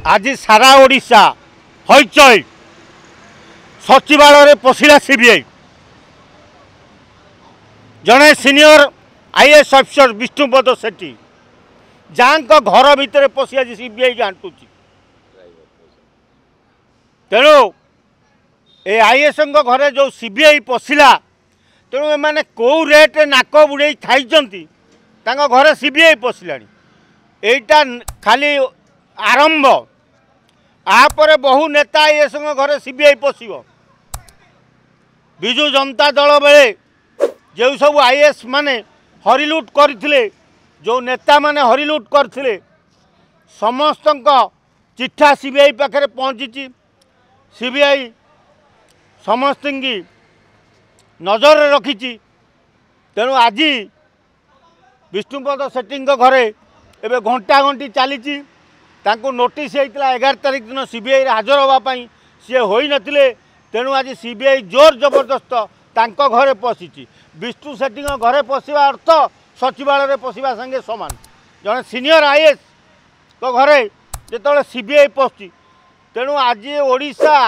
आज सारा ओडिशा हईचई सचिवालय पशिला सीबीआई जड़े सीनियर आईएएस अफिसर विष्णुपद सेठी जहाँ घर भितर पशि आज सीबीआई घाटुची तेणु ए आईएएस घरे जो सीबीआई पशिला तेणु एमाने कौ रेट नाक बुड़े खाई घरे सीबीआई पशिला एटा खाली आरंभ आपर बहु नेता आईएएस घरे सीबीआई पशिब विजु जनता दल बेले जो सब आईएएस माने हरिलुट करथिले जो नेता माने हरिलुट करथिले समस्त चिठा सीबीआई पाखे पहुँची सीबीआई समस्त की नजर रखी तेणु आज विष्णुपद सेठी घरे एवं घंटा घंटी चली नोटिस होता 11 तारिख दिन सीबीआई हाजर होगापाई सी हो नथिले तेणु आज सीबीआई जोर जबरदस्त तांको घरे पशिची विष्णु सेठी घरे पशिबा अर्थ सचिवालय पशिबा संगे समान जड़े सीनियर आईएएस तो घरे जो सीबीआई पशुची तेणु आज ओडिशा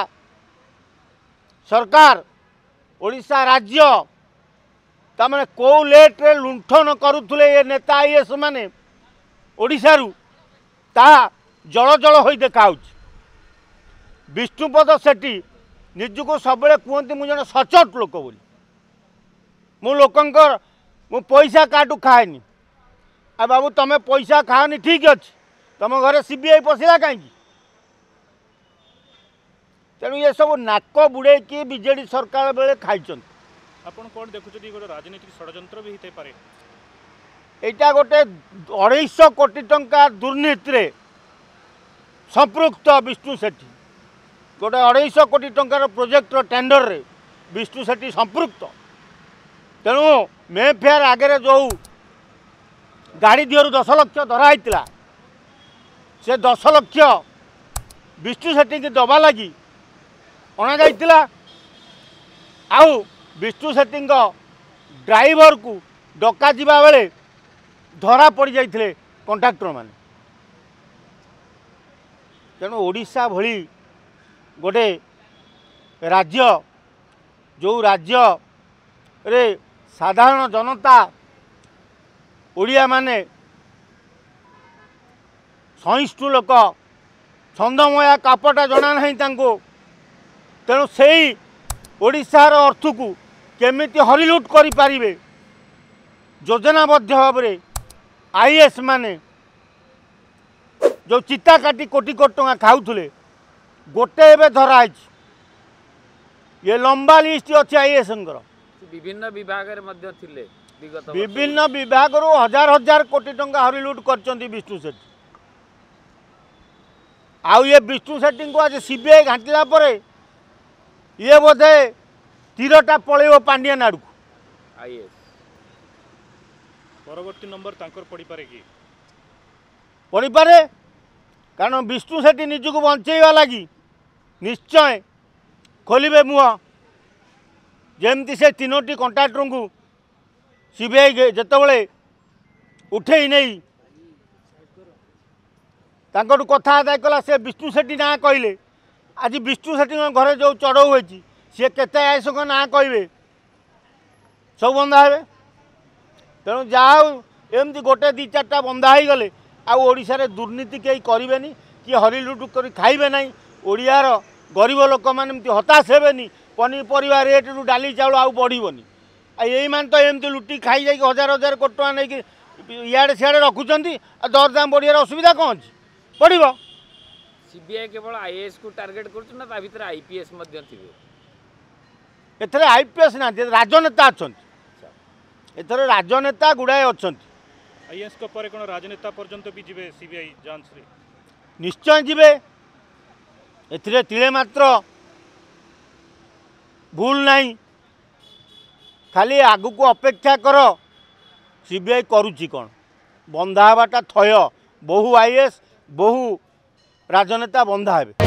सरकार ओडिशा राज्य तमें कौ लेट्रे लुंठन करुले ये नेता आईएएस माने ओडिशारू ता जल जल हो देखा विष्णुपद सेठी निजको सब कहते मुझे सचोट लोक बोली मु लोकंकर मु पैसा काटू खाएनी आ बाबू तमें पैसा खाओनी ठीक अच्छे तुम घरे सीबीआई पशिला कहीं तेणु ये सब नाक बुड़े कि बीजेडी सरकार बेले खाई आपन कौन देखुछथि गोटे राजनीतिक षड्यंत्र भी होते पारे एटा गोटे 250 कोटी टंका दुर्नीति रे संपृक्त विष्णु सेठी गोटे 250 कोटी टंकार प्रोजेक्टर टेंडर रे विष्णु सेठी संपृक्त तेणु मे फेयर आगे जो गाड़ी दिहरु 10 लाख धराइला से 10 लाख विष्णु सेठी की दबा लगी अणा जाइतिला आउ विष्णु सेठी ड्राइवर को डका जिबा बेले धरा पड़ जाइथिले कॉन्ट्रैक्टर माने तेणु ओडिशा भली गोटे राज्य जो राज्य रे साधारण जनता ओडिया माने सहिष्णु लोक छंदमया कापटा जना नहीं तांको तेणु से ओडिशार अर्थ को केमिति हरिलुट करि पारिबे योजनाबद्ध भाव में आईएएस माने जो चिता काटी कोटी कोटी टंका खाऊले गोटे एवं धराई ये लंबा लिस्ट अच्छे आईएएस विभिन्न विभाग विभिन्न विभाग हजार हजार कोटी टंका हरिलुट कर विष्णु सेठी आउ ये विष्णु सेठी को आज सीबीआई घाटिला ये बोधे तीरटा पलैब पांडियान आड़ को आईएएस परवर्ती नंबर तांकर पड़ी पारे कि पड़ी पारे कारण विष्णु सेठी निजको बंचेवा लगी निश्चय खोलिबे मुह जेमती से 3टी कॉन्ट्रैक्टर को सीबीआई जितेबले उठे नहीं तांकटू कथा आदाय कला से विष्णु सेठी ना कहले आज विष्णु सेठी घरे जो चढ़ऊ होती सी केते आईएएस ना कहे सब बंधा हे तेणु जहाँ एमती गोटे 2-4टा बंधा हो गले आशार दुर्नीति कहीं करेनि कि हरिलुट कर खाइबे ना ओडियार गरीब लोक मैंने हताश हेनी पनीपरिया रेट रु डाली चाउल आउ बढ़नी यही मान तो एमती लुटी खाई जा हजार हजार कोटी टका नहीं इे सियाड़े रखुच्च दरदाम बढ़िया असुविधा कौन अच्छी पड़ो सीबीआई केवल आईएएस को टार्गेट कर भीतर आईपीएस एथर आईपीएस ना राजनेता अच्छा एथर राजनेता गुड़ाए अच्छा आईएएस को पर कोन राजनेता पर्यंत भी जीवे सीबीआई जांच रे निश्चय जीवे एथिरे तिले मात्र भूल नहीं खाली आगु को अपेक्षा कर सीबीआई करुच्ची कौन बंधा हवाटा थय बहु आईएएस बहु राजनेता बंधा हे।